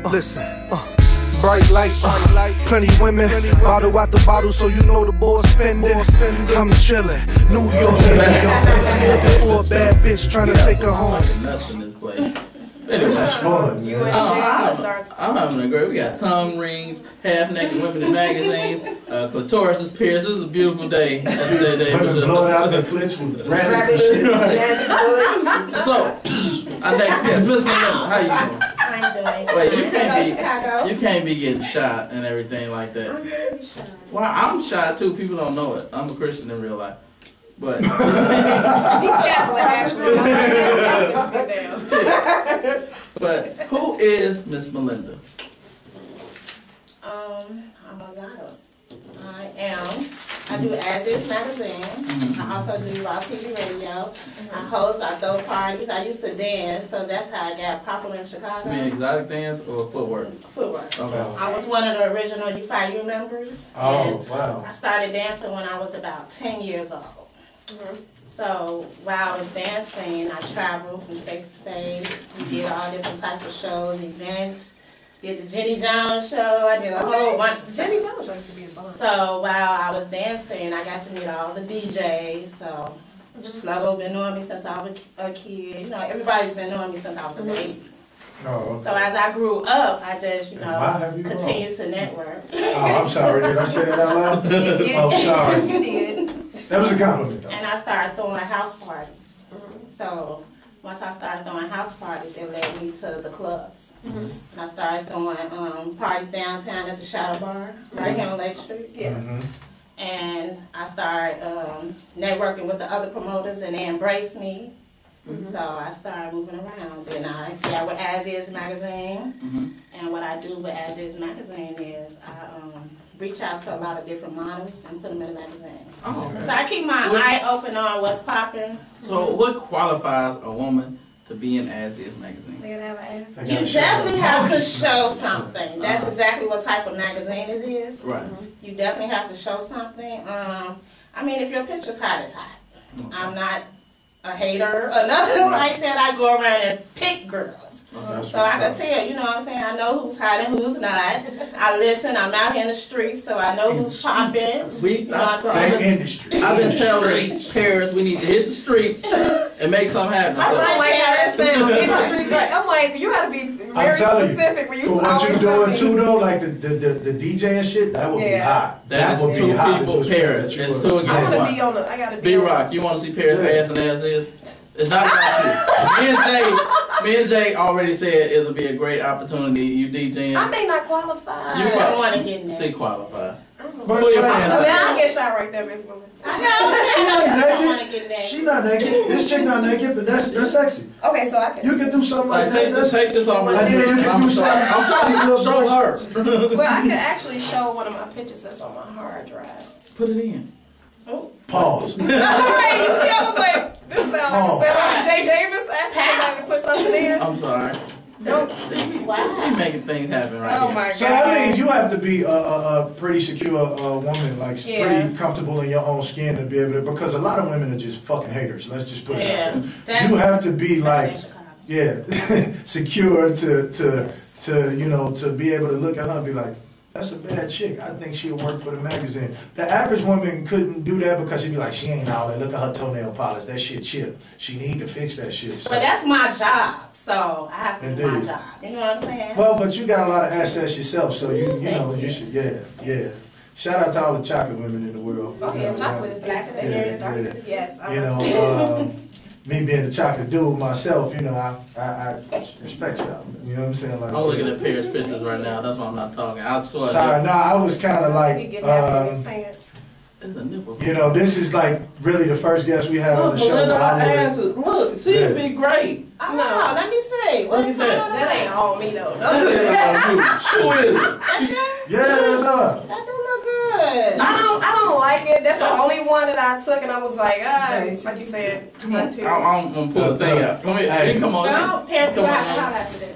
Listen, bright lights, plenty women, bottle out the bottle, so you know the boy spending. I'm chillin', New York, looking for a bad bitch, trying to take her home. This is fun. I'm having a great. We got tongue rings, half-naked women in magazines, clitoris is pierced. This is a beautiful day. Women blowing out their clits with rabbits and shit. So, our next guest, Mz Malynda, how you doing? I'm doing. Wait, you can't be getting shot and everything like that. I'm really shy. Well, I'm shy too. People don't know it. I'm a Christian in real life. But He's Catholic, actually. But who is Mz Malynda? I'm a model. I do ASIS magazine. I also do raw TV radio. I host, I throw parties. I used to dance, so that's how I got popular in Chicago. You mean exotic dance or footwork? Footwork. Okay. I was one of the original UFIU members. Oh, wow. I started dancing when I was about 10 years old. So while I was dancing, I traveled from state to state. We did all different types of shows, events. Did the Jenny Jones show. I did a whole bunch of stuff. Jenny Jones used to be a bond. So while I was dancing, I got to meet all the DJs. So Sluggo been knowing me since I was a kid. You know, everybody's been knowing me since I was a baby. Oh, okay. So as I grew up, I just, Why have you continued to network. Oh, I'm sorry. Did I say that out loud? Oh, sorry. You did. That was a compliment, though. And I started throwing house parties. So once I started throwing house parties, it led me to the clubs. And I started throwing parties downtown at the Shadow Bar, right here on Lake Street. And I started networking with the other promoters, and they embraced me. So I started moving around. Then I got with ASIS magazine. And what I do with ASIS magazine is I reach out to a lot of different models and put them in the magazine. Oh, okay. So I keep my eye open on what's popping. So what qualifies a woman to be in ASIS magazine? They gotta have an ass. You definitely have to show something. That's exactly what type of magazine it is. Right. You definitely have to show something. I mean, if your picture's hot, it's hot. Okay. I'm not a hater or nothing like that. I go around and pick girls. So I can tell, you know what I'm saying? I know who's hot and who's not. I listen, I'm out here in the streets, so I know who's popping. You know what I'm saying? I've been telling Paris we need to hit the streets and make something happen. I don't like how that sounds. I'm like, you gotta be very specific when you for what you're doing too, though, like the DJ and shit, that would be hot. That would be hot. People, Paris. It's two against one. I wanna be on the, I gotta be B-Rock, you wanna see Paris fast and as is? It's not about you. Me and Jay already said it'll be a great opportunity. You DJing. I may not qualify. You don't want to get in there. See qualify. But I'll get shot right there, Miss Malynda. I know. She's not naked. She's not naked. This chick not naked, but that's sexy. Okay, so I can. You can do something like that. Take this off. You can do something. I'm trying to show her. Well, I can actually show one of my pictures that's on my hard drive. Put it in. Oh. Pause. Okay, you see, I was like, this sounds like Jay Davis asking somebody to put something in. I'm sorry. Don't see me. We making things happen right Oh here. my God. So I mean, you have to be a pretty secure woman, like pretty comfortable in your own skin to be able to. Because a lot of women are just fucking haters. Let's just put it out there. You have to be like, secure to you know, to be able to look at her and be like, that's a bad chick. I think she'll work for the magazine. The average woman couldn't do that because she'd be like, she ain't all that. Look at her toenail polish. That shit chipped. She need to fix that shit. So. But that's my job, so I have to do my job. You know what I'm saying? Well, but you got a lot of assets yourself, so you know, you should, yeah. Shout out to all the chocolate women in the world. Oh yeah, chocolate is black and yes. You know, me being a chocolate dude myself, you know, I respect y'all. You know what I'm saying? Like, I'm looking at Paris pictures right now. That's why I'm not talking. I swear. Sorry, no, I was kind of like, you know, this is like really the first guest we had on the show. Look, see, it'd be great. Oh, no, let me see. What is that? That ain't all me though. Who is it? That's you? Yeah, that's her. That do look good. I don't like it. That's the only one that I took, and I was like, like you said, I'm gonna pull the thing out. Come here, come on. No, Paris, come on after this.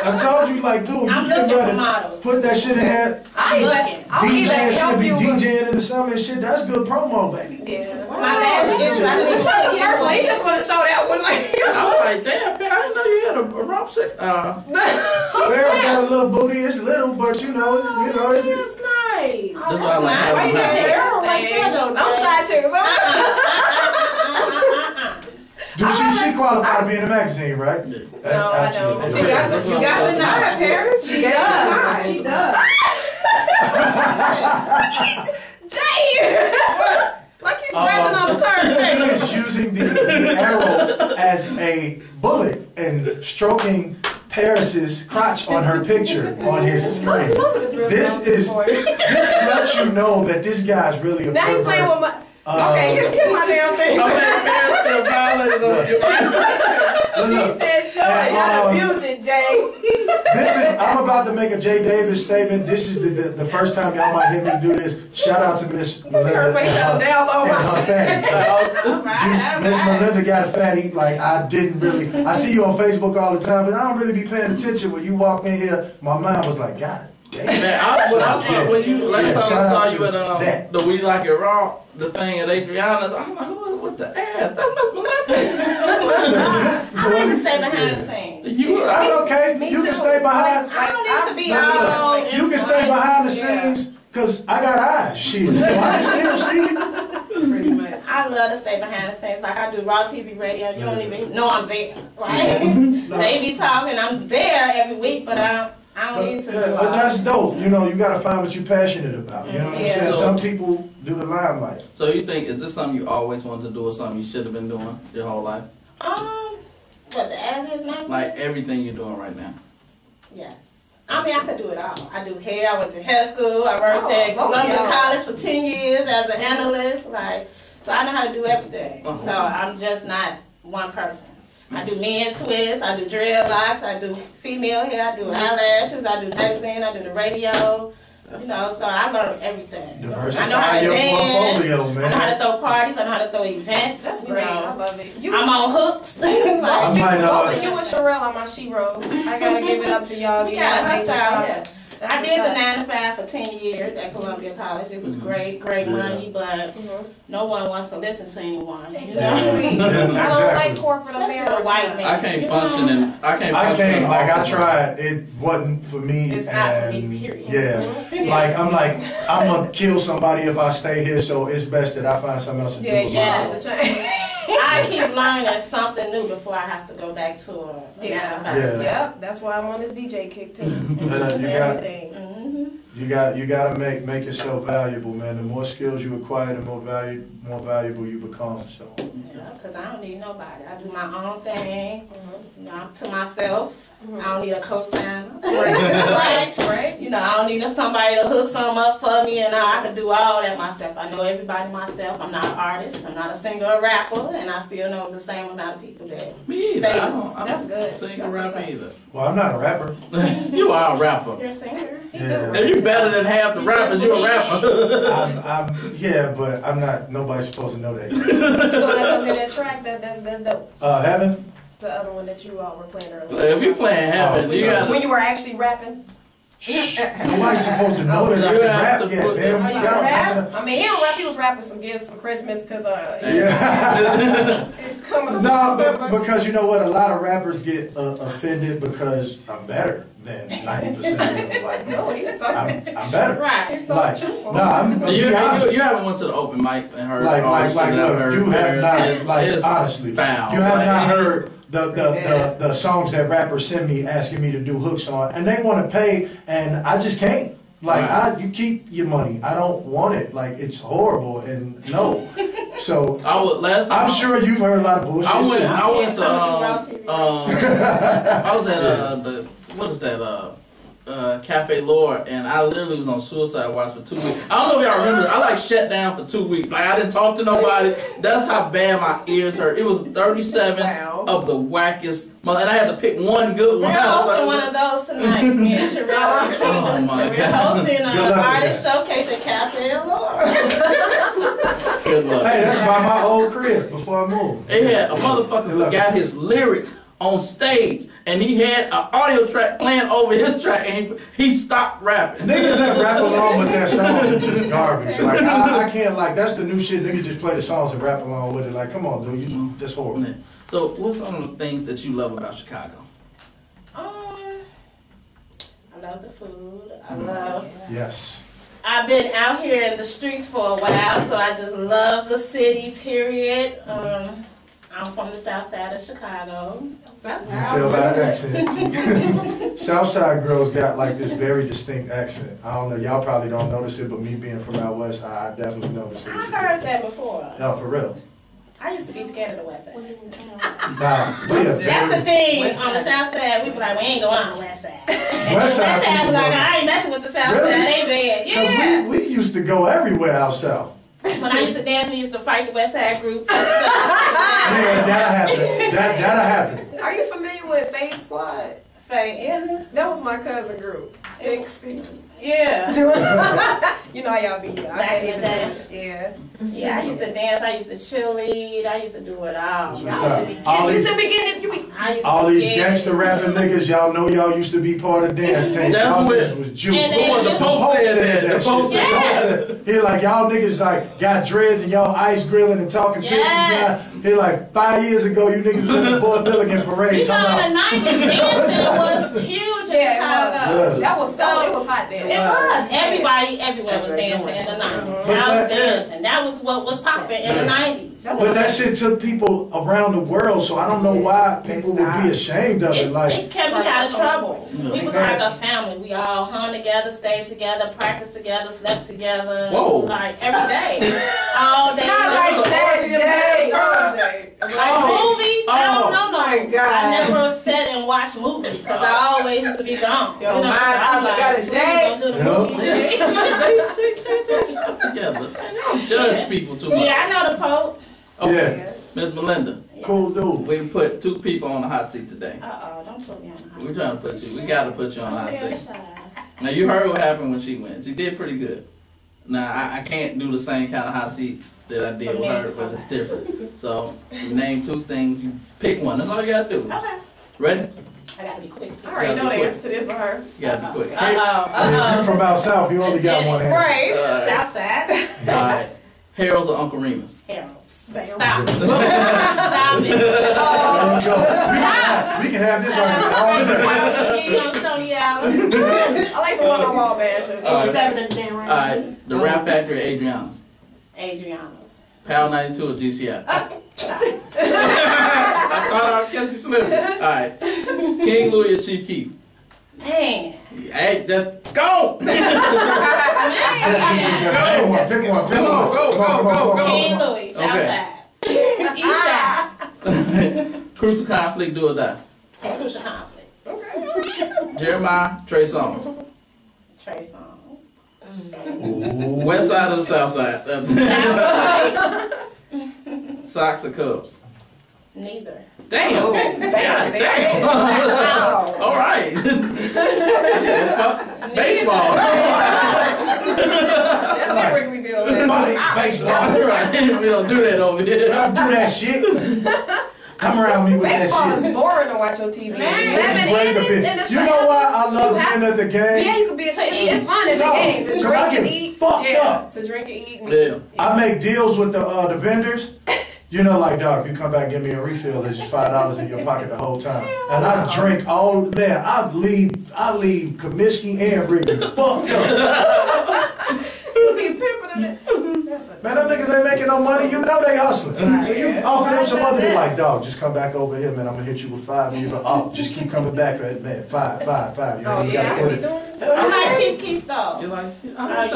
I told you, like, dude, I'm you get looking for ready. models. Put that shit in there. I'm looking. DJ, she'll be DJing in the summer and shit. That's good promo, baby. Yeah. My last issue, I didn't tell you. First one, he just want to show that one. Like, I was like, damn, Perry, I didn't know you had a rump section. Bear's got a little booty. It's little, but you know, it's. that's nice. That's why I like having Right her. there, right there, though. I'm shy too. Dude, she qualified to be in the magazine, right? Yeah. No, I don't. Absolutely. She got the You got the nine, Paris. She does. She does. Jay! Like he's scratching on the turn. He is using the arrow as a bullet and stroking Paris's crotch on her picture on his screen. Something is really This wrong is with this boy. this lets you know that this guy's really a Now you playing with pervert. my. Okay, get my damn thing. I'm glad Perry still violated on you. Look, Said show it, not abuse it, Jay. this is. I'm about to make a Jay Davis statement. This is the first time y'all might hear me do this. Shout out to Miss Malynda Her face and down on her my fatty. All right. Miss Malynda got a fatty. Like I didn't really. I see you on Facebook all the time, but I don't really be paying attention. When you walk in here, my mind was like, God damn. Man, I saw when you last time I shout saw out you to at that. the We Like It Raw, the thing at Adriana's. I'm like, what the ass? That's Miss Malynda. I like to stay behind the scenes. You, That's okay. Me You can too. stay behind. I don't need to be No, no, all. you can stay behind the Yeah. scenes because I got eyes. Shit, so I can still see you. Pretty much. I love to stay behind the scenes. Like I do Raw TV radio. You don't even know I'm there. Right? They be talking. I'm there every week, but I don't need to do all But that's dope. You know, you got to find what you're passionate about. You know what I'm Yeah. saying? So- Some people do the limelight. So you think, is this something you always wanted to do or something you should have been doing your whole life? What, the ASIS magazine? Like everything you're doing right now? Yes. I mean, I could do it all. I do hair. I went to hair school. I worked at both of Columbia y'all. College for 10 years as an analyst. Like, so I know how to do everything. Uh-huh. So I'm just not one person. I do men twists. I do dreadlocks. I do female hair. I do eyelashes. I do magazine. I do the radio. You know, so I learned everything. I know how Diversify to your dance. portfolio, I know how to man. throw parties. I know how to throw events. That's you great. I know. love it. I'm on hooks. I Like, might Both of you and Sherelle are my she-ros. I gotta give it up to y'all. we You got know, a major style. props. Yeah. That's I did what's the up. 9 to 5 for 10 years at Columbia College. It was great money, but no one wants to listen to anyone. You know? Exactly. Yeah, I don't exactly. like corporate Especially America. the white man. I can't function in. I can't. I function in can't, like, I office. tried. It wasn't for me. It's not for me, and period. yeah. I'm going to kill somebody if I stay here, so it's best that I find something else to do. Yeah, with you myself. have to change. I keep learning something new before I have to go back to a Yeah. 9 to 5. Yeah. Yep, that's why I'm on this DJ kick too. You got Everything. You got to make yourself valuable, man. The more skills you acquire, the more valuable you become. So Because I don't need nobody. I do my own thing. You know, I'm to myself. I don't need a co-signer. Right. You know, I don't need somebody to hook something up for me, and I can do all that myself. I know everybody myself. I'm not an artist. I'm not a singer or rapper, and I still know the same amount of people that. Me either. I That's don't good. sing That's or what's rap up. either. well, I'm not a rapper. You are a rapper. You're a singer. Yeah. If you better than half the rappers, you a rapper. Yeah, but I'm not. Nobody's supposed to know that. You gonna let them hear that track? That's dope. Heaven. The other one that you all were playing earlier. If you playing Heaven, you got When you were actually rapping. Nobody's supposed to know that I You can have rap to yet, put- man. Are you Y'all- rap? I mean, he don't rap. He was rapping some gifts for Christmas because Yeah. it's coming up. No, December. but because you know what, a lot of rappers get offended because I'm better than 90% of them. Like, No, he's so I'm better. Right. Like, truthful. no, I'm gonna be honest. you haven't went to the open mic and heard Like, all the shit that I've look, heard. you have not, It's- like, it's honestly, foul. you have Like, not heard the songs that rappers send me asking me to do hooks on, and they want to pay, and I just can't. Like, Right. you keep your money. I don't want it. Like, it's horrible, and no. So, I was last time. I'm sure you've heard a lot of bullshit I went. too. I went to. Yeah, I was at the what is that? Cafe Lord, and I literally was on suicide watch for 2 weeks. I don't know if y'all remember this. I like shut down for 2 weeks. Like I didn't talk to nobody. That's how bad my ears hurt. It was 37 Wow. of the wackest, and I had to pick one good one. We're hosting one of those tonight. Me and Sherelle and Kingdom. Oh my We're God. hosting Good an luck with artist showcase at Cafe Lord. Good luck. Hey, that's by my old crib before I moved. They had a motherfucker Good luck. forgot his lyrics on stage, and he had an audio track playing over his track, and he stopped rapping. Niggas that rap along with that song is just garbage. Like I can't like that's the new shit. Niggas just play the songs and rap along with it. Like, come on, dude, you that's horrible. So, what's some of the things that you love about Chicago? I love the food. I love. Yes. I've been out here in the streets for a while, so I just love the city. Period. I'm from the south side of Chicago. You can tell by the accent. Southside girls got like this very distinct accent. I don't know, y'all probably don't notice it, but me being from out west, I definitely notice it. I heard that before. No, for real. I used to be scared of the west side. Nah, That's the thing. On the south side, we be like, we ain't going on the west side. West side, be like, I ain't messing with the south really? side. They bad. Yeah. Because we used to go everywhere out south. When I used to dance, we used to fight the west side group. And stuff. Yeah, that'll happen. That'll happen. Are you familiar with Fade Squad? Fade, yeah. That was my cousin group. Stick. Yeah. You know how y'all be. Back in the day. Yeah. Yeah, I used to dance. I used to cheerlead. I used to do it all. All these gangster rapping niggas, y'all know y'all used to be part of dance tank. Y'all niggas was juice. The Pope said that. The Pope said that. He like, y'all niggas like got dreads and y'all ice grilling and talking Yes. pistons. He like 5 years ago, you niggas was in the Boy Billigan parade. You know, in the 90s, dancing was huge in Chicago. That was it was hot then. It was. Everybody, everywhere was dancing in the 90s. I was dancing. That was what was popping in the 90s. But that shit took people around the world, so I don't know why people would be ashamed of it. Like, it kept me out of trouble. We was like a family. We all hung together, stayed together, practiced together, slept together. Whoa. Like every day. All day. Like movies? I don't know. My God. I never sat and watched movies because I always used to be gone. Yo, you know, I got a day. Don't do the movie today. Together. Don't judge people too much. Yeah, I know the Pope. Okay. yeah, Ms. Malynda, cool dude. we put 2 people on the hot seat today. Don't put me on the hot We're trying to put you. We got to put you on the hot seat. seat. Now you heard what happened when she went. She did pretty good. Now I can't do the same kind of hot seat that I did with her, but it's different. So you name 2 things. You pick one. That's all you got to do. Okay. Ready? I gotta be quick. I already know the answer to this for her. You got to be quick. If you from out south, you only got one answer. Right. Southside. All right. Harold's or Uncle Remus? Harold. Stop it. Stop it. There you go. We can have this argument all day. On Stony Island. I like the one on Wall Bash. All right. 7 and 10 All right. The Rap Factory, Adriana's. Adriana's. Pal 92 or GCI? Stop. I thought I'd catch you slipping. All right. King Louis or Chief Keef? Man. Hey, go! Pick one. Come on, go. King Louis. Southside. Eastside. Crucial Conflict, do or die? Crucial Conflict. Okay. Jeremiah, Trey Songz. Trey Songz. West side or the south side? Sox or Cubs? Neither. Damn! Damn! All right. Baseball. That's not Wrigley Bill. Baseball. Right. We don't do that over here. Don't do that shit. Come around me with Baseball that shit. is boring to watch on TV. You know why I love being at the game? Yeah, you can be. It's fun at the game to drink and eat. Fucked up. To drink and eat. Yeah. I make deals with the vendors. You know, like, dog, if you come back and give me a refill, it's just $5 in your pocket the whole time. And I drink all, man, I leave Comiskey and Wrigley fucked up. You be pimping it. Man, them niggas ain't making no money. You know they hustling. So you offer them some other, they're like, dog, just come back over here, man. I'm gonna hit you with 5. And you go, oh, just keep coming back, man. 5. You know, you gotta put it. I like Chief Keef though. You like? I like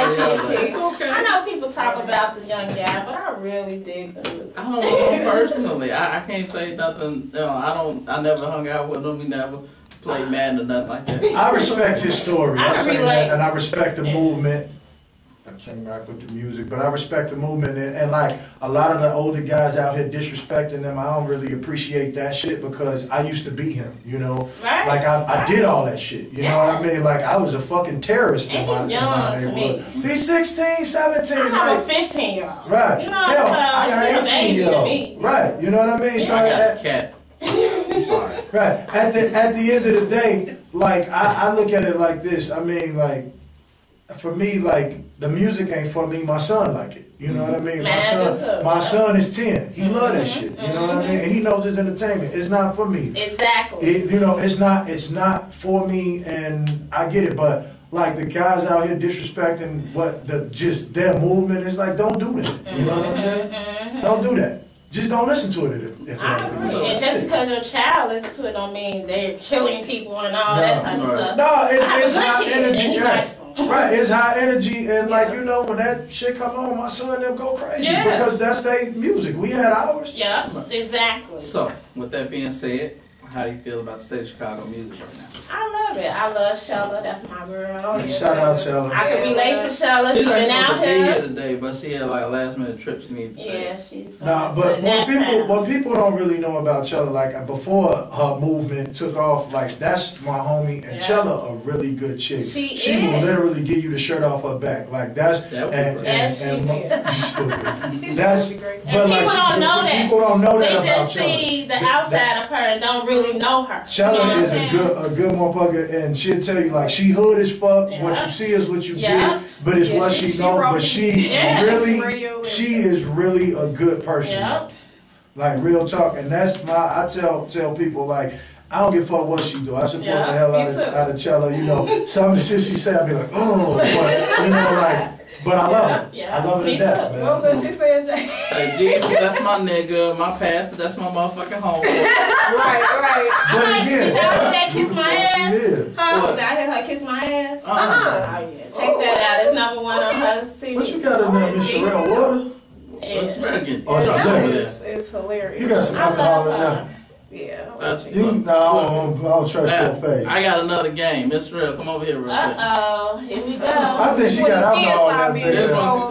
Chief Keef. Okay. I know people talk about the young guy, but I really dig the music. I don't know him personally. I can't say nothing. You know, I never hung out with him. We never played Madden or nothing like that. I respect his story. I say relate. that, and I respect the movement. I can't rock with the music, but I respect the movement. And like a lot of the older guys out here disrespecting them, I don't really appreciate that shit because I used to be him, you know? Right. Like I did all that shit, you know what I mean? Like I was a fucking terrorist in my neighborhood. He's 16, 17. I have a 15-year-old. Right. You know, Hell, I got 18-year-old. Right. You know what I mean? Yeah, So I got a cat. I'm sorry. Right. At the end of the day, like I look at it like this. I mean, like for me, like the music ain't for me. My son like it. You know what I mean? My son is 10. He love that shit. You know what I mean? And he knows it's entertainment. It's not for me. Exactly. You know, it's not for me, and I get it. But like the guys out here disrespecting just their movement, it's like, don't do that. You know what I'm saying? Don't do that. Just don't listen to it if I agree. And just because your child listens to it don't mean they're killing people and all that type of stuff. No, it's high energy. Right, it's high energy, and like, you know, when that shit come on, my son them go crazy because that's their music. We had ours. Yeah, exactly. So, with that being said, how do you feel about the state of Chicago music right now? I love it. I love Shella. That's my girl. Oh, yeah. Shout out Shella. I can relate to Shella. She's been out here here today, but she had like a last minute trip she needed to take. Yeah, she's Nah, but what people don't really know about Chella, like before her movement took off, like that's my homie, and Chella a really good chick. She will literally give you the shirt off her back, like that's stupid. That's but like people don't know that they about just see the outside of her and don't really know her. Chella is a good motherfucker, and she'll tell you like she hood as fuck. What you see is what you get, but it's what she knows. But she is really a good person. Like real talk, and that's I tell people like I don't give a fuck what she do. I support the hell out of Chella. You know, some of the shit she said, I be like, oh, but you know, like. But I love it. I love it to death, man. What was that she said, Jay? Hey, Jesus, that's my nigga. My pastor, that's my motherfucking home. Right. But again, did y'all hear kiss my ass? Did I hear her kiss my ass? Oh, yeah. Check that out. It's number one on her CD. What you got in there, Miss Sherelle? Water? What's American? It's hilarious. You got some alcohol in there. Yeah. I don't trust your face. I got another game. Miss Real, come over here real quick. Here we go. I think she got alcohol in there.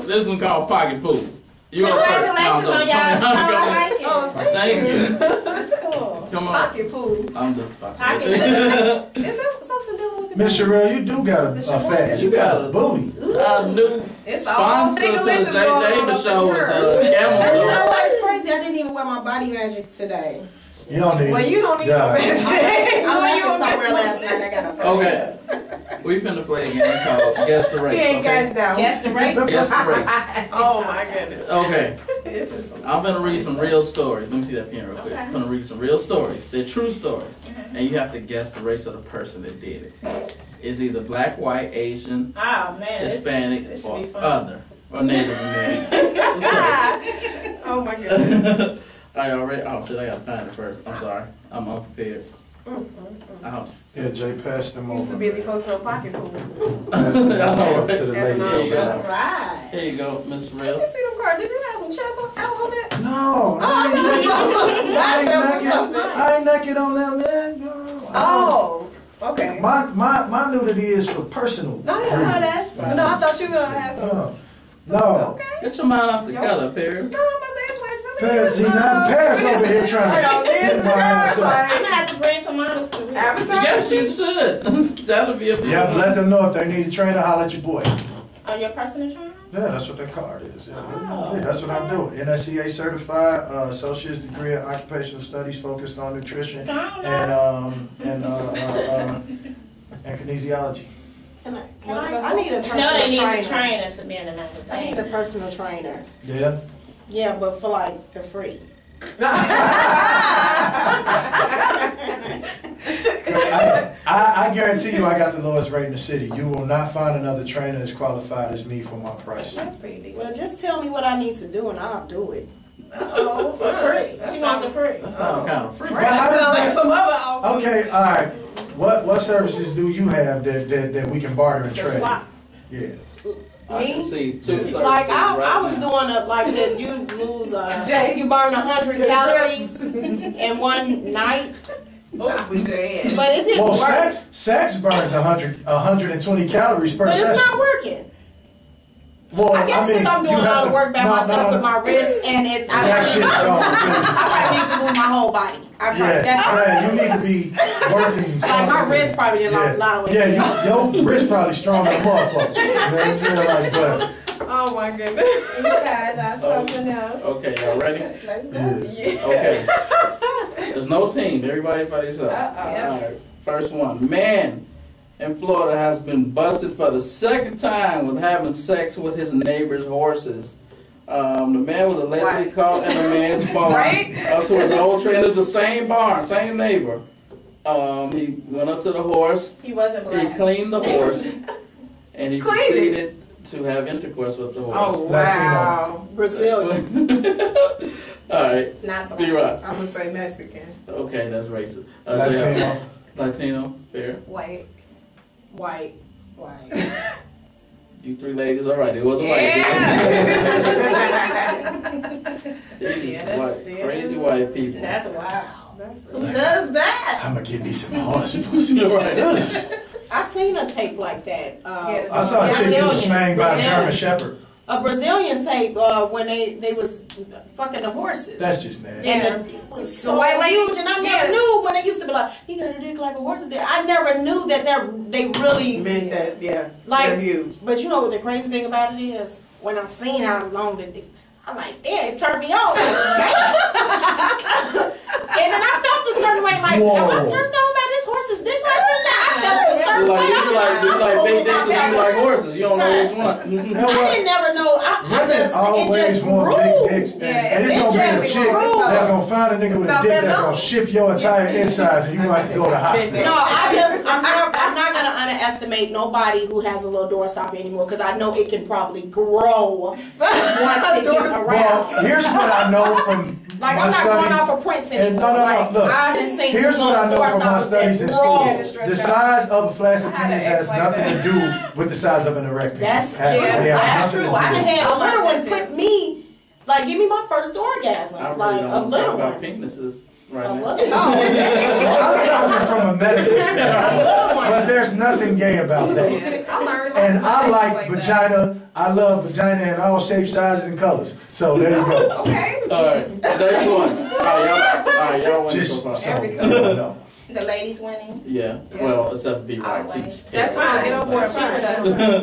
This one called Pocket Pool. Congratulations on y'all show. I like it. Oh, thank you. That's cool. Come on. Pocket Pool. I'm the pocket. Is that something dealing with the Miss Sherelle, you do got a fat. You got a booty. New sponsor to the Jay Davis show is Camel. You know what? It's crazy. I didn't even wear my body magic today. You don't need you don't need no magic. I left somewhere last night. I got a Okay. We finna play a game called Guess the Race. He ain't guessed down. Guess the race. Guess the Race. Oh my goodness. Okay. This is I'm gonna read some real stories. Let me see that pen real quick. I'm gonna read some real stories. They're true stories. And you have to guess the race of the person that did it. It's either black, white, Asian, Hispanic, or other. Or Native American. oh my goodness. Are y'all ready? Oh shit, I gotta find it first. I'm sorry. I'm unprepared. Yeah, Jay, pass them over. You too busy focusing on Pocket Pool. Pass them over to the lady. All right. Here you go, Miss Real. Let me see them cards. Did you have some chest out on that? No, I ain't naked on them, man. No, oh, okay. My nudity is for personal. No, that's. No, I thought you had some. No. Okay. Get your mind off the gutter, Perry. No, I'm about to say it's right. Paris, see, now Paris over here trying to get my ass up. I'm gonna have to bring some models to me. Yes, you should. That'll be a yeah, let them know if they need a trainer, holler at your boy. Are you a personal trainer? Yeah, that's what that card is. Yeah, that's what I do. NSCA certified, associate's degree in occupational studies focused on nutrition and kinesiology. I need a personal trainer. No, they need a trainer to be in the magazine. I need a personal trainer. Yeah? Yeah, but for like the free. I guarantee you I got the lowest rate in the city. You will not find another trainer as qualified as me for my price. That's pretty decent. Well, just tell me what I need to do and I'll do it. Oh, for free. She wants the free. That sounds kind of free. Like some other offer. Okay, all right. What services do you have that we can barter and trade? Yeah. I can see two. Like I was doing like that. You lose you burn 100 calories in one night. But it didn't well, work. sex burns 120 calories per session. But it's not working. Well, I guess because I'm doing all the work by myself with my wrist and it's I probably need to move my whole body. You need to be working. Like my wrist probably didn't lost a lot of weight. Yeah, your wrist probably strong as a motherfucker. You know what I'm saying? Oh my goodness. You guys are something else. Okay, y'all ready? Let's go. Okay. There's no No team. Everybody by themselves. All right. First one. Man in Florida has been busted for the second time with having sex with his neighbor's horses. The man was allegedly caught in a man's barn up to his old train. It's the same barn, same neighbor. He went up to the horse. He wasn't black. He cleaned the horse, and he proceeded to have intercourse with the horse. Oh, wow. Brazilian. All right. Not black. Be right. I'm going to say Mexican. Okay, that's racist. Latino. Latino, fair. White. White. You three ladies, all right. It was white. Yeah, White, crazy white people. That's wild. Who That's does that? I'm gonna give me some horse pussy. Right. I seen a tape like that. I saw a chick get smanged by a German Shepherd. A Brazilian tape when they was fucking the horses. That's just nasty. And it was so huge, and I never knew when they used to be like, "He got a dick like a horse." I never knew that they really meant that, like. they're huge. But you know what the crazy thing about it is? When I seen how long the dick, I'm like, damn, it turned me on. And then I felt a certain way, like, am I turned on by this horse's dick like this? I felt a certain way. You like big dicks and you like horses. You don't know which one. I didn't never know. Women always want big dicks, and it's gonna be a chick that's gonna find a nigga with a dick that's gonna shift your entire insides, and you gonna have to go to the hospital. No, I'm not gonna underestimate nobody who has a little doorstop anymore, because I know it can probably grow once it gets around. Well, here's what I know from like, my I'm not studies. going off of points anymore. No, look. Here's what I know from my studies in school. The size of a flaccid penis has nothing to do with the size of an erector. That's true. That's true. I done had a little one put me, like, give me my first orgasm. I really Like, a don't little talk about one. penises right A now. little I'm talking from a medical standpoint, but there's nothing gay about that. I learned And I like vagina. I love vagina in all shapes, sizes, and colors. So there you go. Okay. All right, next one. All right, y'all win so Just far. so you know. The ladies winning. Yeah, well, except for be right. She's That's fine. Get on board. She with us.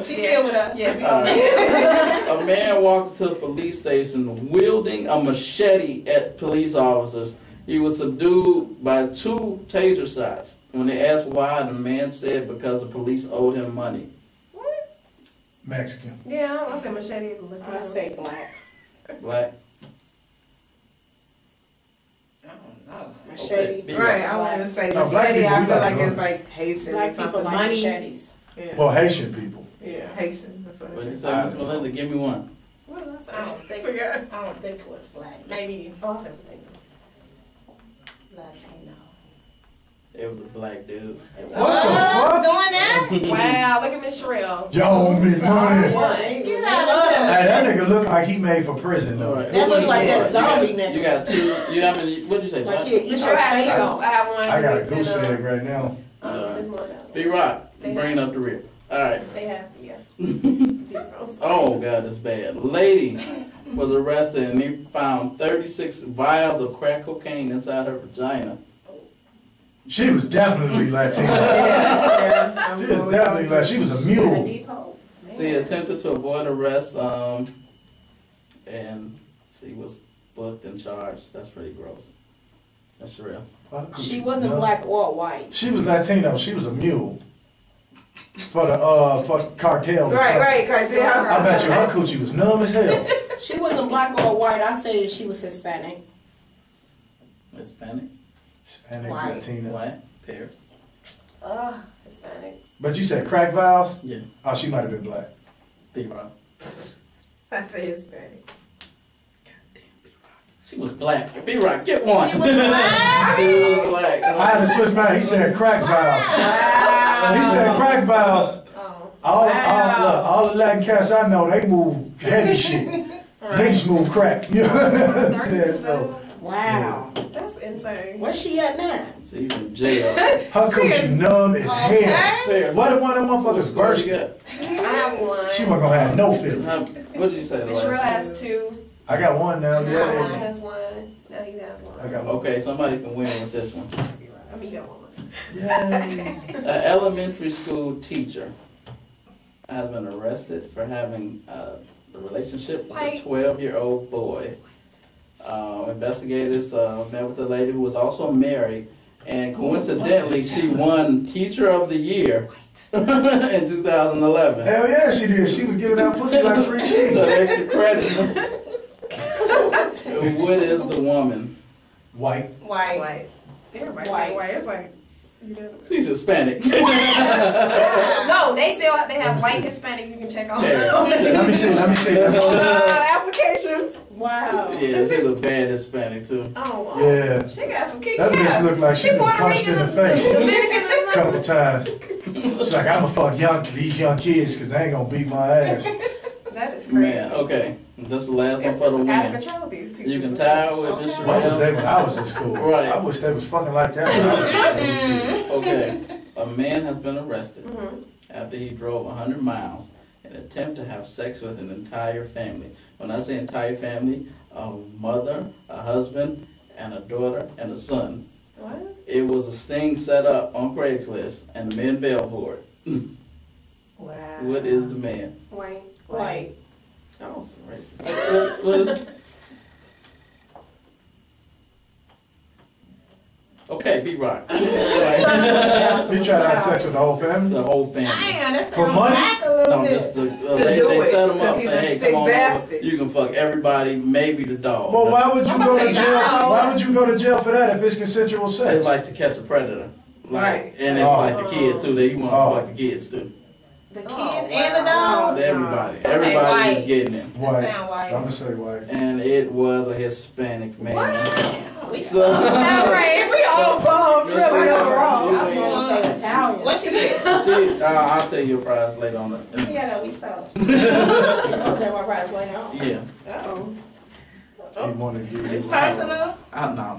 She's still with us. Yeah. A man walked to the police station wielding a machete at police officers. He was subdued by 2 taser shots. When they asked why, the man said because the police owed him money. Mexican. Yeah, I say machete. I say black. Black. I don't know. Machete. Okay, Right, I wanted to say No, black machete. people, I we feel like like it's guns. like Haitian Black or people something. like Money. machetes. Yeah. Well, Haitian people. Yeah, Haitian. That's what What I did you said. say, Mz Malynda? Give me one. What did I say? I don't think it was black. Maybe Oh, I said potato. Latino. It was a black dude. What the fuck? Doing that? Wow, look at Miss Sherelle. Yo, me money. Get out of Hey, here. that nigga look like he made for prison All though. right. That Who look won like this that one? zombie You nigga. got 2. You how many? What did you say? Like Black? he'll eat Miss your Sherelle face has two. off. I have one. I got a and, goose egg right now. Miss Malynda. B Rock, bring up the rear. All right. They have, yeah. Oh God, that's bad. Lady was arrested and they found 36 vials of crack cocaine inside her vagina. She was definitely Latino. Yeah. She was definitely like she was a mule. Depot. She attempted to avoid arrest, and she was booked and charged. That's pretty gross. That's real. She wasn't black or white. She was Latino. She was a mule. For the for cartel. or Right, something. cartel. I bet you her coochie was numb as hell. She wasn't black or white. I say she was Hispanic. Hispanic, Hispanic, White. Latina. white, Paris. Hispanic. But you said crack vials? Yeah, Oh, she might have been black. B Rock. I say Hispanic. She was black. B Rock, get one. She was black? She was black. I had to switch mine. He said crack vials. Wow. He said crack vials. Oh. All the Latin cats I know, they move heavy shit. They just move crack. You know what I'm saying? So, Wow. That's insane. Where's she at now? She's in jail. her coochie numb as hell. Paris. What if one of them motherfuckers What burst? you got? I have one. She wasn't gonna have no feeling. What did you say? Miss Sherelle has 2. I got one now. Mine Yeah. has 1. Now he has 1. I got one. Okay, somebody can win with this one. I mean, you got 1. Yay. An elementary school teacher has been arrested for having a relationship with a 12-year-old boy. Investigators met with a lady who was also married, and coincidentally, she won Teacher of the Year in 2011. Hell yeah, she did. She was giving out pussy like free cheese. So extra credit. What is the woman? White. White. Everybody say white. It's like. She's Hispanic. No, they have white Hispanic. You can check out. Let me see. Applications. Wow. Yeah, she's a bad Hispanic too. Oh, wow. Yeah. She got some kick. That bitch looked like she been punched in the face a a couple times. She's like, I'ma fuck these young kids because they ain't gonna beat my ass. That is crazy. Man, okay. This is the last one for the Out of women. control, these teachers. You can tire with Miss I wish they when I was in school. Right. I wish they was fucking like that when I was in school. Okay. A man has been arrested after he drove 100 miles in an attempt to have sex with an entire family. When I say entire family, a mother, a husband, and a daughter, and a son. What? It was a sting set up on Craigslist, and the men bailed for it. Wow. What is the man? White. That was racist. What is it? Okay, B-Rock. You tried to have sex with the whole family? The whole family. Damn, that's For money? back a little No, bit. just they do set it, him up 'cause he's saying, a hey, sick come on over. bastard. You can fuck everybody, maybe the dog. Well, why would you go to say jail? no. Why would you go to jail for that if it's consensual sex? It's like to catch a predator. Like, Right. and it's like the kid too. They want to fuck the kids too. The kids and the dog. Everybody. Okay, Everybody white. was getting it. White. Sound white. I'm gonna say white. And it was a Hispanic man. So, All right, we all bummed really overall. You I was ain't- gonna say Italian. What she did? I'll tell you a prize later on. Yeah, that we saw. I'll tell my prize later on. Yeah. Uh-oh. You want to give It's you personal. No.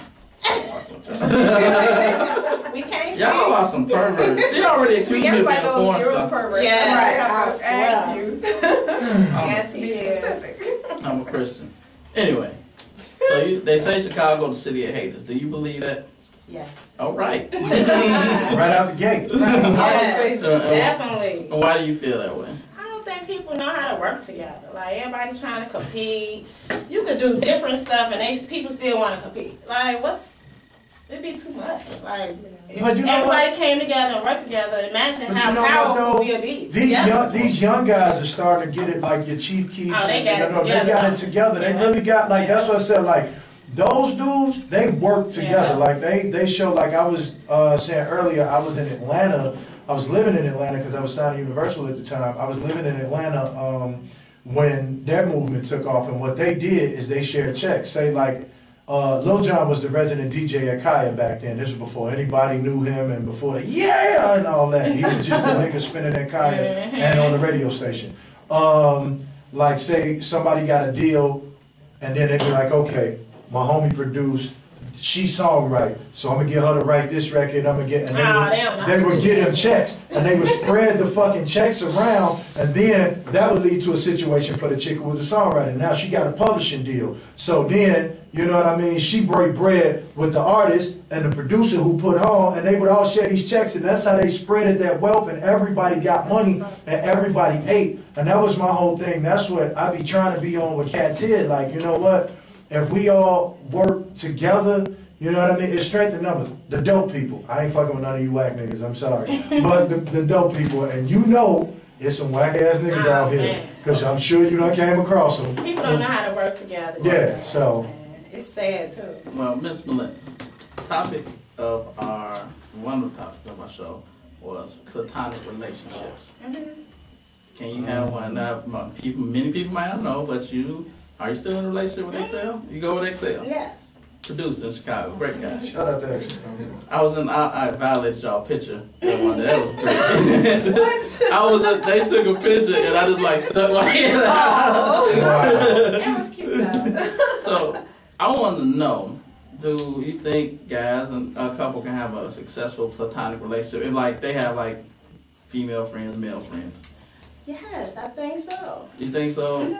We can't Y'all are some perverts. She already accused me of being Everybody a knows porn you're a star. pervert. Yeah. Right. I I asked you. Yes, he Be is. specific. I'm a Christian. Anyway, so they say Chicago the city of haters. Do you believe that? Yes. All right. right out the gate. Yes, So, definitely. Why do you feel that way? I don't think people know how to work together. Like, everybody's trying to compete. You could do different stuff and people still want to compete. Like, it'd be too much. Like, if But you know everybody what? came together and worked together, imagine But how you know what, powerful though? we'll be. These young guys are starting to get it like your Chief Keef. Oh, they got it They together. got it together. They really got like that's what I said. Like those dudes, they work together. Yeah. Like they show. Like I was saying earlier, I was in Atlanta. I was living in Atlanta because I was signed to Universal at the time. I was living in Atlanta when their movement took off, and what they did is they shared checks. Say like. Lil Jon was the resident DJ at Kaya back then. This was before anybody knew him and before the yeah and all that. He was just a nigga spinning at Kaya and on the radio station. Like say somebody got a deal and then they'd be like, okay, my homie produced, she songwrite, so I'm gonna get her to write this record, I'm gonna get, and they would get him checks, and they would spread the fucking checks around, and then that would lead to a situation for the chick who was a songwriter. Now she got a publishing deal, so then, you know what I mean, she break bread with the artist and the producer who put her on, and they would all share these checks, and that's how they spreaded that wealth, and everybody got money, and everybody ate, and that was my whole thing. That's what I be trying to be on with Cat's Head, like, you know what? If we all work together, you know what I mean? It's strength in numbers. The dope people. I ain't fucking with none of you whack niggas, I'm sorry. But the dope people, and you know, there's some whack ass niggas out here. Because I'm sure you done came across them. People don't know how to work together. Yeah, so. It's sad too. Well, Ms. Malynda, one of the topics of our show was platonic relationships. Can you have one? Many people might not know, but are you still in a relationship with Excel? You go with Excel? Yes. Producer in Chicago, great guy. Shout out to Excel. I violated y'all picture that one day. That was great. They took a picture and I just like stuck my head out. That was cute though. So I want to know, do you think guys and a couple can have a successful platonic relationship? If like they have like female friends, male friends? Yes, I think so. You think so?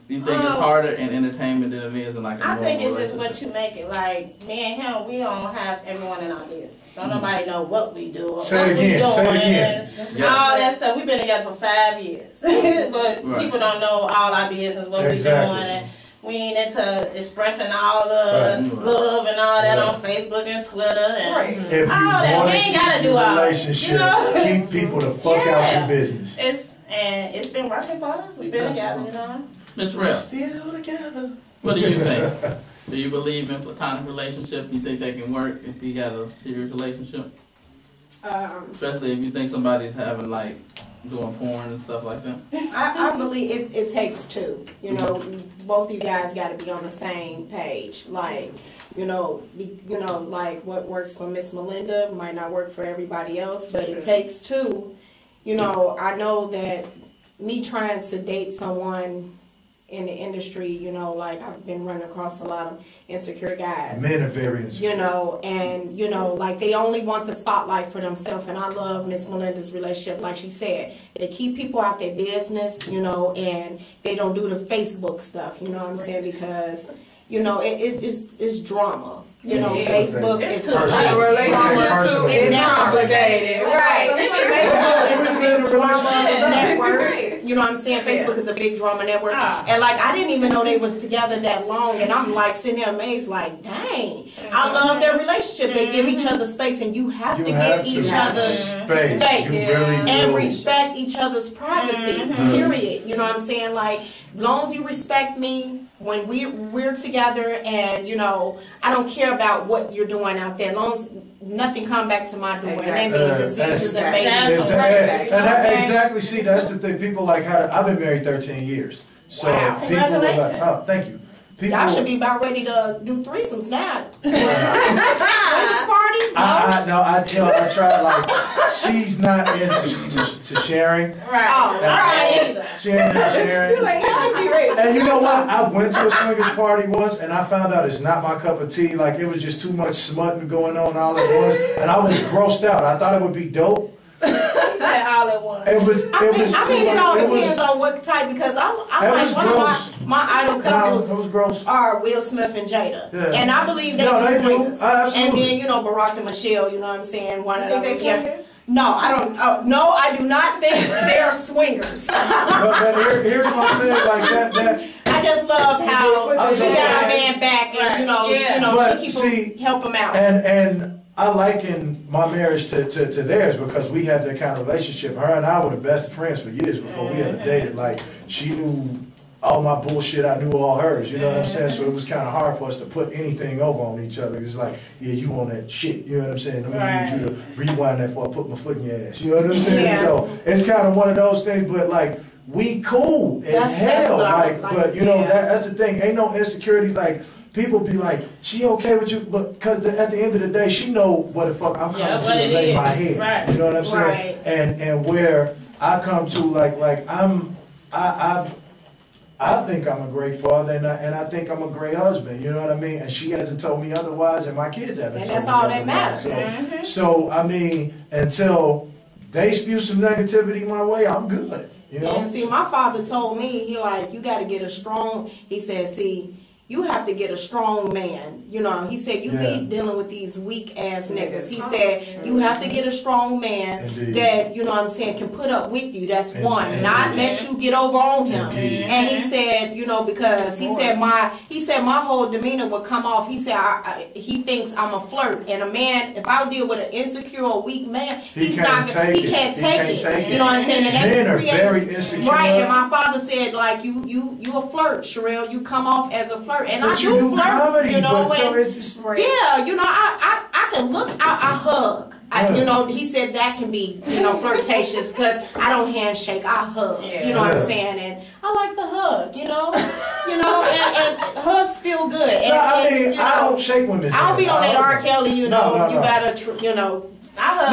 You think it's harder in entertainment than it is in like a normal I think it's just relationship? what you make it. Like, me and him, we don't have everyone in our business. Don't nobody know what we do or Say what it again, we doing. say it again. And all that stuff. We've been together for 5 years. But Right. people don't know all our business, what Exactly. we doing. And We ain't into expressing all the love and all that on Facebook and Twitter and If you all that. We ain't gotta do all that. relationship, You know? keep people the fuck out your business. It's been working for us. We've been together, you know. Miss Rep, Still together. what do you think? Do you believe in platonic relationships? Do you think they can work if you got a serious relationship? Especially if you think somebody's having like doing porn and stuff like that. I believe it takes two. You know, both you guys got to be on the same page. Like, like what works for Mz Malynda might not work for everybody else, but it takes two. You know, I know that me trying to date someone in the industry, like I've been running across a lot of insecure guys. Men are very insecure. And like they only want the spotlight for themselves. And I love Mz Malynda's relationship. Like she said, they keep people out their business, and they don't do the Facebook stuff. You know what I'm saying? Because it's drama. Facebook is too It's complicated, right? Network. You know what I'm saying? Facebook is a big drama network. And like I didn't even know they was together that long, and I'm like sitting there amazed, like, dang, I love their relationship. They give each other space, and you have to give each other space and respect each other's privacy. Period. You know what I'm saying? Like, as long as you respect me when we're together, and I don't care about what you're doing out there, as long as nothing come back to my door. And they mean diseases and babies. Exactly. See, that's the thing. People like I've been married 13 years. So people are like, oh, thank you. Y'all should be about ready to do threesomes now. I try, like, she's not into sharing. Right. She ain't into sharing. And you know what? I went to a swingers party once, and I found out it's not my cup of tea. Like, it was just too much smutting going on all at once, and I was grossed out. I thought it would be dope. All at once. It all depends on what type, because I like one of my idol couples are Will Smith and Jada. Yeah. And I believe they do swingers. And then, Barack and Michelle, you know what I'm saying? One of them. They swingers? No, I don't. No, I do not think they're swingers. but here's my thing, like that. I just love how she got her man back, and she help him out. And I liken my marriage to theirs, because we had that kind of relationship. Her and I were the best of friends for years before we ever dated. Like, she knew all my bullshit, I knew all hers, you know what I'm saying? So it was kind of hard for us to put anything over on each other. It's like, yeah, you on that shit, you know what I'm saying? I'm gonna need you to rewind that before I put my foot in your ass, you know what I'm saying? Yeah. So it's kind of one of those things, but like, we cool as hell. But that's the thing, ain't no insecurity. Like, people be like, she okay with you, but because at the end of the day, she know what the fuck I'm coming to lay my head. Right. You know what I'm saying? Right. And where I come to, like I think I'm a great father, and I think I'm a great husband. You know what I mean? And she hasn't told me otherwise, and my kids haven't told me otherwise. And that's all that matters. So I mean, until they spew some negativity my way, I'm good. And see, my father told me, you got to get a strong. He said, you have to get a strong man. He said, you be dealing with these weak ass niggas. He said, you have to get a strong man that, can put up with you. That's one. Not let you get over on him. And he said, because he said my whole demeanor would come off. He said, he thinks I'm a flirt. And a man, if I deal with an insecure or weak man, he can't take it. You know what I'm saying? And men are very insecure. Right. And my father said, like, you a flirt, Sherelle. You come off as a flirt. And but I do flirt, comedy, so it's just I can look, I hug. He said that can be, flirtatious, because I don't handshake, I hug. You know what I'm saying? And I like the hug, and hugs feel good. And, I don't shake women's I don't be on that R. Kelly, you gotta, I hug.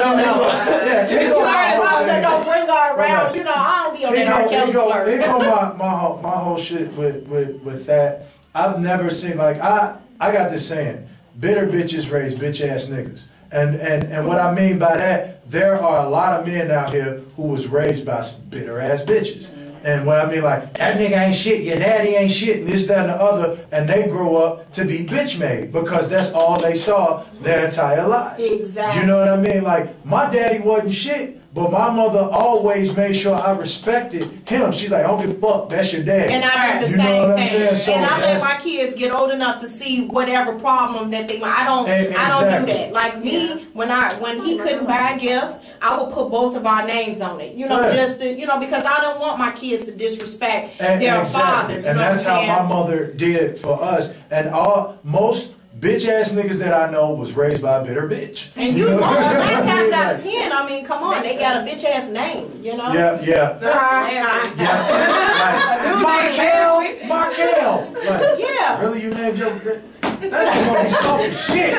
Don't bring her around, I don't be on that R. Kelly flirt. Here go my whole shit with that. I've never seen, like, I got this saying, bitter bitches raise bitch ass niggas. And what I mean by that, there are a lot of men out here who was raised by bitter ass bitches. And what I mean, like, that nigga ain't shit, your daddy ain't shit, and this, that, and the other, and they grow up to be bitch made, because that's all they saw their entire life. Exactly. You know what I mean? Like, my daddy wasn't shit, But my mother always made sure I respected him. She's like, I don't give a fuck, that's your dad. And I do the you know same what I'm thing. saying? So and I let my kids get old enough to see whatever problem that they want. I don't do that. Like me, when he couldn't buy a gift, I would put both of our names on it. You know, just to, you know, because I don't want my kids to disrespect their father. You and know that's what I'm how my mother did for us. And most bitch ass niggas that I know was raised by a bitter bitch. And you know, 9 times out of 10, I mean, come on, they got a bitch ass name, you know? Yeah. Like, Markel. Like, yeah. Really, you named your... That's gonna be soft shit.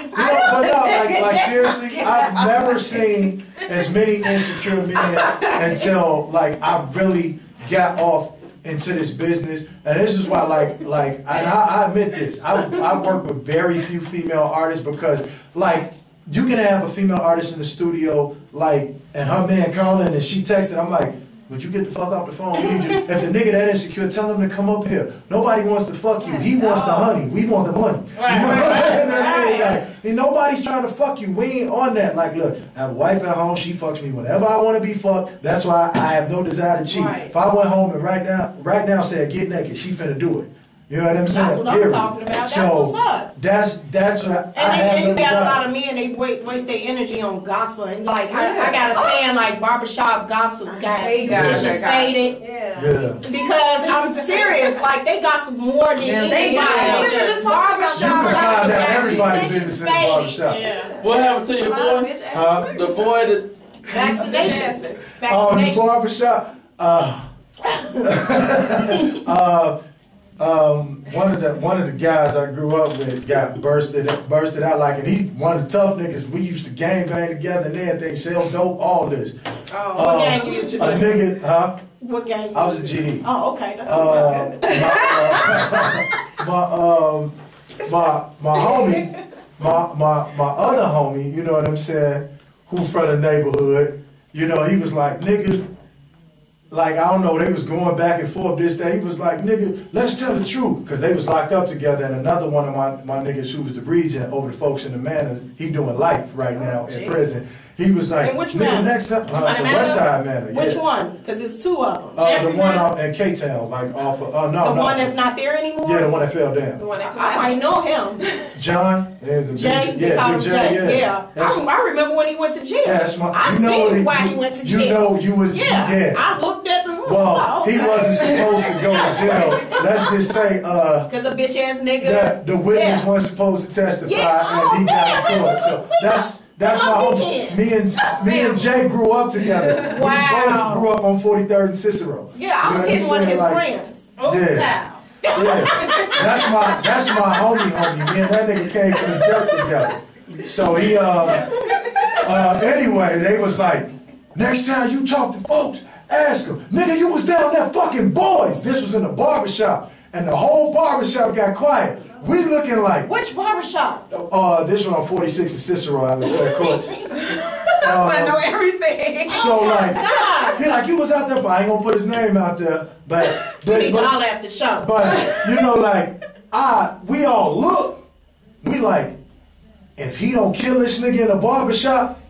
You know, but no, like seriously, I've never seen as many insecure men until like I really got off into this business. And this is why and I admit this, I work with very few female artists because like you can have a female artist in the studio like and her man calling and she texted, I'm like, would you get the fuck off the phone? We need you. If the nigga that insecure, tell him to come up here. Nobody wants to fuck you. He wants the honey. We want the money. Like, nobody's trying to fuck you. We ain't on that. Like, look, I have a wife at home. She fucks me whenever I want to be fucked. That's why I have no desire to cheat. Right. If I went home and right now said get naked, she finna do it. You know what I'm saying? That's what I'm talking about. That's what's up. That's what and you got a lot of men, they waste their energy on gospel. And like, I got a saying like barbershop gossip guy. Faded. Yeah. Because I'm serious, like they gossip more than anybody. We were just talking about you can find out everybody's business in the barbershop. Yeah. What happened to your boy? The boy that... Vaccinations. Oh, in the barbershop? One of the guys I grew up with got bursted out like, and he one of the tough niggas. We used to gang bang together and everything, sell dope, all this. What gang you used to do? A nigga, huh? What gang? I was a GD. Oh, okay, that's what's up. My homie, my other homie, you know what I'm saying, who from the neighborhood, you know, he was like, nigga. Like, I don't know, they was going back and forth this day. He was like, nigga, let's tell the truth. Because they was locked up together. And another one of my niggas who was the regent over the folks in the manor, he doing life right now in prison. He was like, nigga, next time, the West Side Manor. Yeah. Which one? Because it's 2 of them. The one out in K-Town, like off of, the one that's not there anymore? Yeah, the one that fell down. The one that I know him. John? Jay, yeah. I remember when he went to jail. Yeah, I seen why he went to jail. You know you was dead. I looked at the Well, he wasn't supposed to go to jail. Let's just say, because a bitch ass nigga. The witness wasn't supposed to testify, and he got in court. So that's why me and Jay grew up together. Wow. We both grew up on 43rd and Cicero. Yeah, I was hitting one of his friends. Yeah. That's my homie. Me and that nigga came from the dirt together. So he anyway, they was like, next time you talk to folks, ask them, nigga, you was down there fucking boys. This was in the barbershop, and the whole barbershop got quiet. We looking like... Which barbershop? This one on 46 and Cicero out of the courts. I know everything. So like, he like, you was out there, but I ain't gonna put his name out there. But all at the show. But you know, like, we all look. We like, if he don't kill this nigga in the barbershop,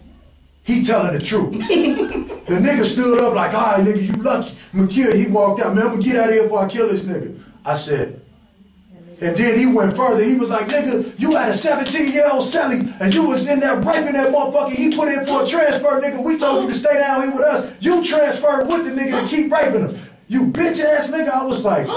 he telling the truth. The nigga stood up like, all right, nigga, you lucky. McKill, he walked out, man, I'm gonna get out of here before I kill this nigga. I said, and then he went further. He was like, nigga, you had a 17-year-old selling, and you was in there raping that motherfucker. He put in for a transfer, nigga. We told you to stay down here with us. You transferred with the nigga to keep raping him. You bitch-ass nigga. I was like,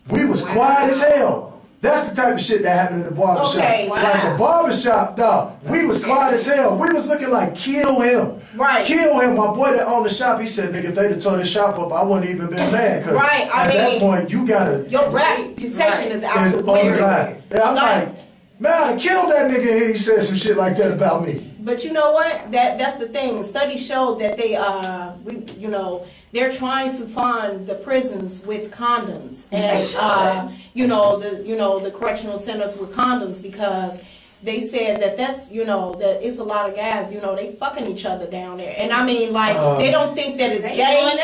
we was quiet as hell. That's the type of shit that happened in the barbershop. Okay, wow. Like the barbershop, dog, we was quiet as hell. We was looking like, kill him. Right. Kill him. My boy that owned the shop, he said, nigga, if they'd have tore this shop up, I wouldn't even been mad. Cause right. at that point, you gotta... Your reputation is out the window. Yeah, I'm like, man, I killed that nigga and he said some shit like that about me. But you know what? That's the thing. Studies show that they're trying to fund the prisons with condoms and the correctional centers with condoms because they said that it's a lot of guys, they fucking each other down there. And I mean, like, they don't think that it's gay.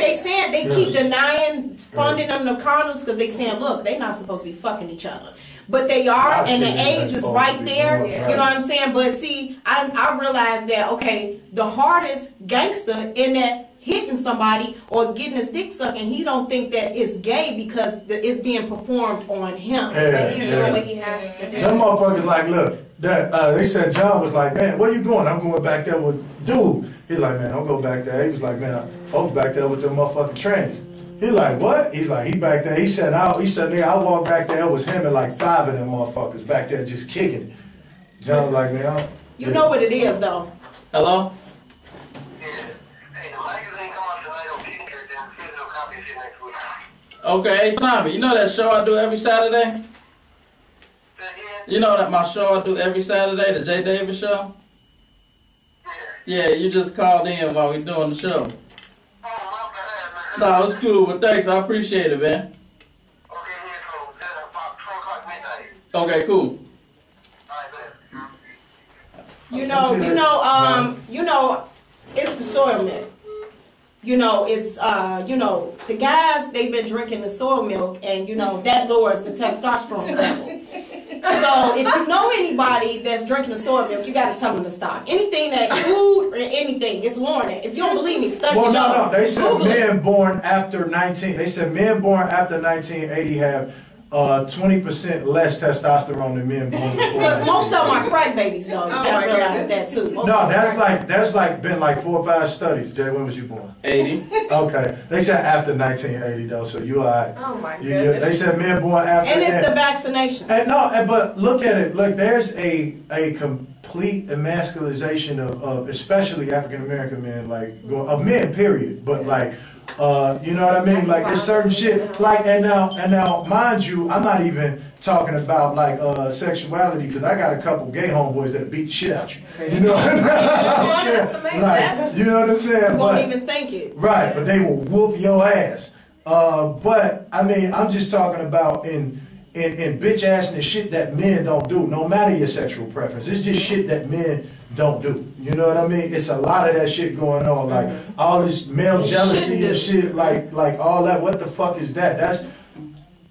They saying they keep denying funding them the condoms because they saying, look, they're not supposed to be fucking each other. But they are, and the AIDS is right there. You know what I'm saying? But see, I realized that, okay, the hardest gangster in that hitting somebody or getting his dick sucking, he don't think that it's gay because it's being performed on him. Yeah, He's doing what he has to do. Them motherfuckers like, look, they said John was like, man, where you going? I'm going back there with dude. He's like, man, don't go back there. He was like, man, folks back there with them motherfucking trannies. He like, what? He's like, he back there. He said, nigga, I walked back there. It was him and like 5 of them motherfuckers back there just kicking it. John was like, man, you know what it is, though. Hello? Okay, hey Tommy, you know that show I do every Saturday? You know that my show I do every Saturday, the Jay Davis show? Yeah, you just called in while we doing the show. No, it's cool, but thanks, I appreciate it, man. Okay, cool. You know, it's the soil milk. You know, it's, the guys, they've been drinking the soil milk and, that lowers the testosterone level. So if you know anybody that's drinking the soy milk, you got to tell them to stop. Anything that food or anything, it's lowering it. If you don't believe me, study. Well, no. They said men born after 19. They said men born after 1980 have 20% less testosterone than men born before. Because most of them are crack babies, though. You gotta realize that too. That's been like 4 or 5 studies. Jay, when was you born? 80. Okay, they said after 1980 though, so you alright. Oh my goodness. They said men born after. And it's the vaccination. But look at it. Look, there's a complete emasculization of especially African American men, like of men, period. But like. You know what I mean? Like it's certain shit. Like and now, mind you, I'm not even talking about like sexuality because I got a couple gay homeboys that beat the shit out you. You know? Like, you know what I'm saying? You won't even think it. Right, but they will whoop your ass. But I mean, I'm just talking about in bitch ass and the shit that men don't do. No matter your sexual preference, it's just shit that men don't do. You know what I mean? It's a lot of that shit going on, like all this male jealousy and shit, like all that. What the fuck is that? That's,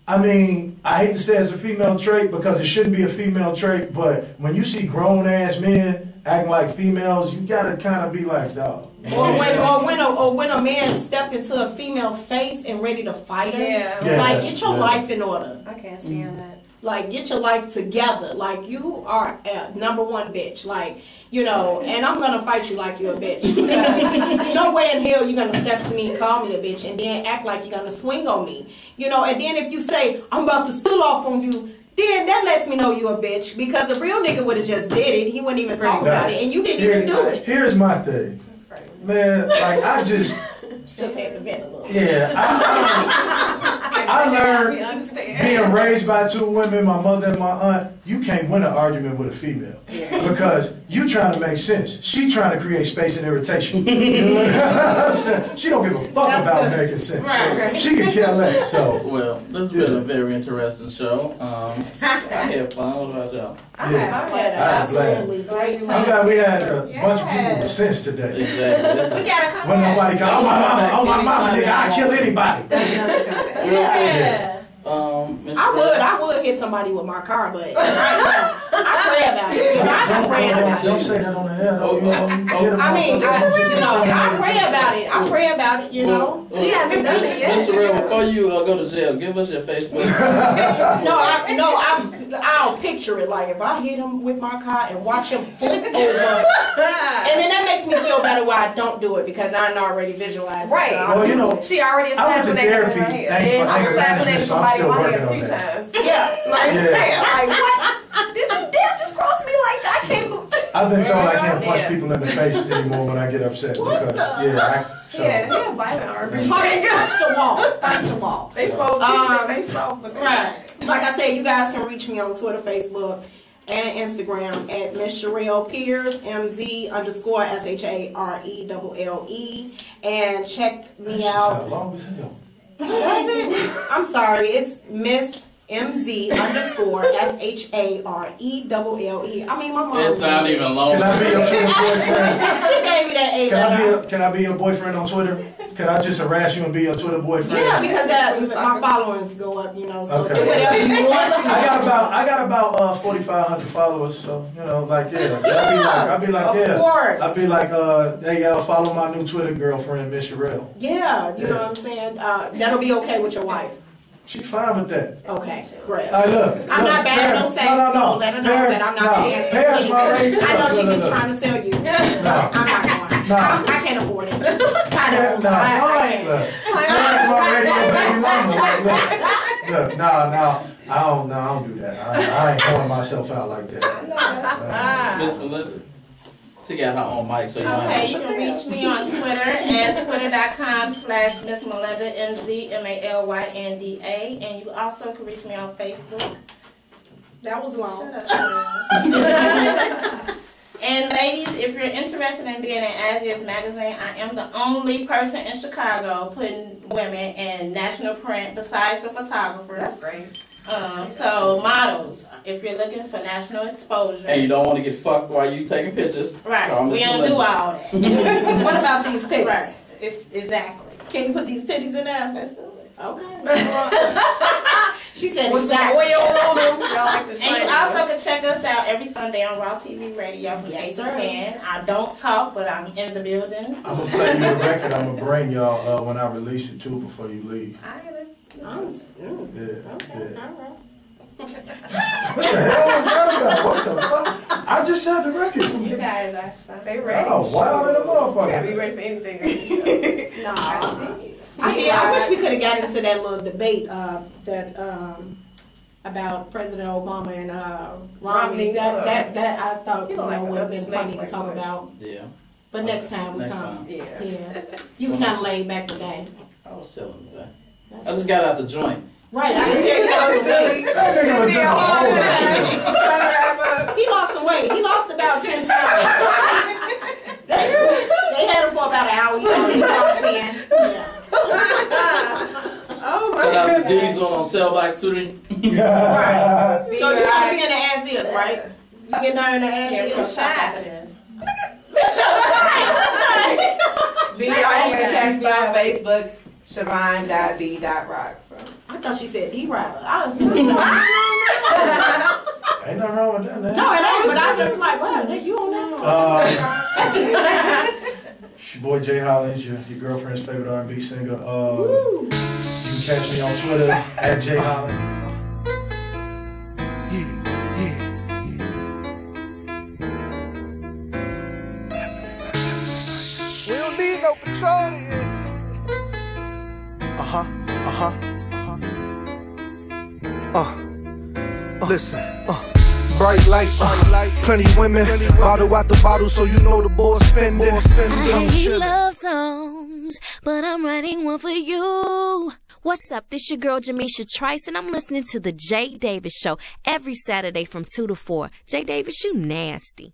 I mean, I hate to say it's a female trait because it shouldn't be a female trait, but when you see grown ass men acting like females, you gotta kind of be like, dog. Or when a man step into a female face and ready to fight her, like get your life in order. I can't stand that. Like get your life together. Like you are a #1 bitch. Like. And I'm gonna fight you like you're a bitch. Because no way in hell you're gonna step to me and call me a bitch and then act like you're gonna swing on me. And then if you say, I'm about to steal off on you, then that lets me know you're a bitch. Because a real nigga would have just did it. He wouldn't even talk about it. And you didn't even do it. Here's my thing. Man, like I just had to vent a little. Yeah. I learned being raised by 2 women, my mother and my aunt, you can't win an argument with a female. Because you trying to make sense. She trying to create space and irritation. You know what I'm saying? She don't give a fuck about making sense. Right. She can care less. So well, this has been a very interesting show. I had fun. What about y'all? I had absolutely great time. I'm glad we had a bunch of people with sense today. Exactly. We gotta come when nobody come, oh my mama, nigga, I kill anybody. Yeah. I would hit somebody with my car, but I pray about it. I pray about it. Don't say that on the air. I pray about it. I pray about it. She hasn't done it yet. Mr. Real, before you go to jail, give us your Facebook. I'll picture it. Like if I hit him with my car and watch him flip over, and then that makes me feel better why I don't do it because I already visualized. Right. Well, she already assassinated me right here. I assassinated somebody on here 3 times. Yeah. Like what? Did you dare just cross me like that? I can't believe. I've been told I can't punch people in the face anymore when I get upset violent arguments. Punch the wall. They supposed to think they soft, but right. Like I said, you guys can reach me on Twitter, Facebook, and Instagram at Miss Sherelle Pierce, MZ_SHARELLE, and check me out. Long as hell. That's it. I'm sorry. It's Miss MZ_SHARELLE. I mean, my mom. It's not even long. Can I be your Twitter boyfriend? She gave me that A. Can I be your boyfriend on Twitter? Can I just harass you and be your Twitter boyfriend? Yeah, because my followers go up, you know. So Okay. do whatever you want to. I got about 4,500 followers, so you know, like yeah, I'd be like Of yeah, course. I'd be like hey follow my new Twitter girlfriend, Miss Sherelle. Yeah, you know what I'm saying. That'll be okay with your wife. She's fine with that. Okay, great. Look, I'm not bad, no sex, so let her know that I'm not bad. Paris already. I know she been trying to sell you. I'm not going. I can't afford it. I can't. Paris already your baby mama. Look, no, I don't do that. I ain't throwing myself out like that. Ms. Malynda. She got her own mic, so you might. Okay, you can reach me on Twitter at twitter.com/Mz Malynda, MZMALYNDA, and you also can reach me on Facebook. That was long. Shut up. And ladies, if you're interested in being in ASIS magazine, I am the only person in Chicago putting women in national print besides the photographers. That's great. So models, if you're looking for national exposure. And you don't want to get fucked while you taking pictures. Right. Call We Ms. don't Malynda. do all that. What about these titties? Right. Exactly. Can you put these titties in there? Let's do it. Okay. She said With some exactly. oil on them. Y'all like the And shiny you also ones. can check us out every Sunday on Raw TV Radio from 8 to 10. I don't talk, but I'm in the building. I'm gonna play you a record. I'm gonna bring y'all when I release it too before you leave. Okay, Yeah. all right. What the hell was that about? What the fuck? I just said the record. You guys are so. They ready. Oh, wild in the motherfucker. Yeah, be ready for anything. No. I see. I wish we could have got into that little debate about President Obama and Romney. That I thought You look like would have another been funny snake to talk like about. Yeah. But next time we Next come. time. Yeah. Yeah. You was kind of laid back today. I was chilling today. I just got out the joint. Right. I can see you lost some weight. That nigga was in a hole. He lost some weight. He lost about 10 pounds. They had him for about an hour. He lost 10. Yeah. Oh my Shout out to goodness. Diesel on Cell Block 2. So you're gonna be in the ASIS, right? You getting her in the Yeah, real ASIS? shy after this. Be by Facebook, Siobhan.b.rock. So. I thought she said D-Rider. I was gonna say. Ain't nothing wrong with that, man. No, it ain't, but I just like, wow, you on that? It's your boy Jay Hollins, your girlfriend's favorite R&B singer. You can catch me on Twitter at Jay Hollins. We don't need no petroleum. Listen, bright lights, plenty women, bottle out the bottle, so you know the boys spend it. I I'm hate chillin'. love songs, but I'm writing one for you. What's up? This your girl Jamisha Trice, and I'm listening to the Jay Davis Show every Saturday from 2 to 4. Jay Davis, you nasty.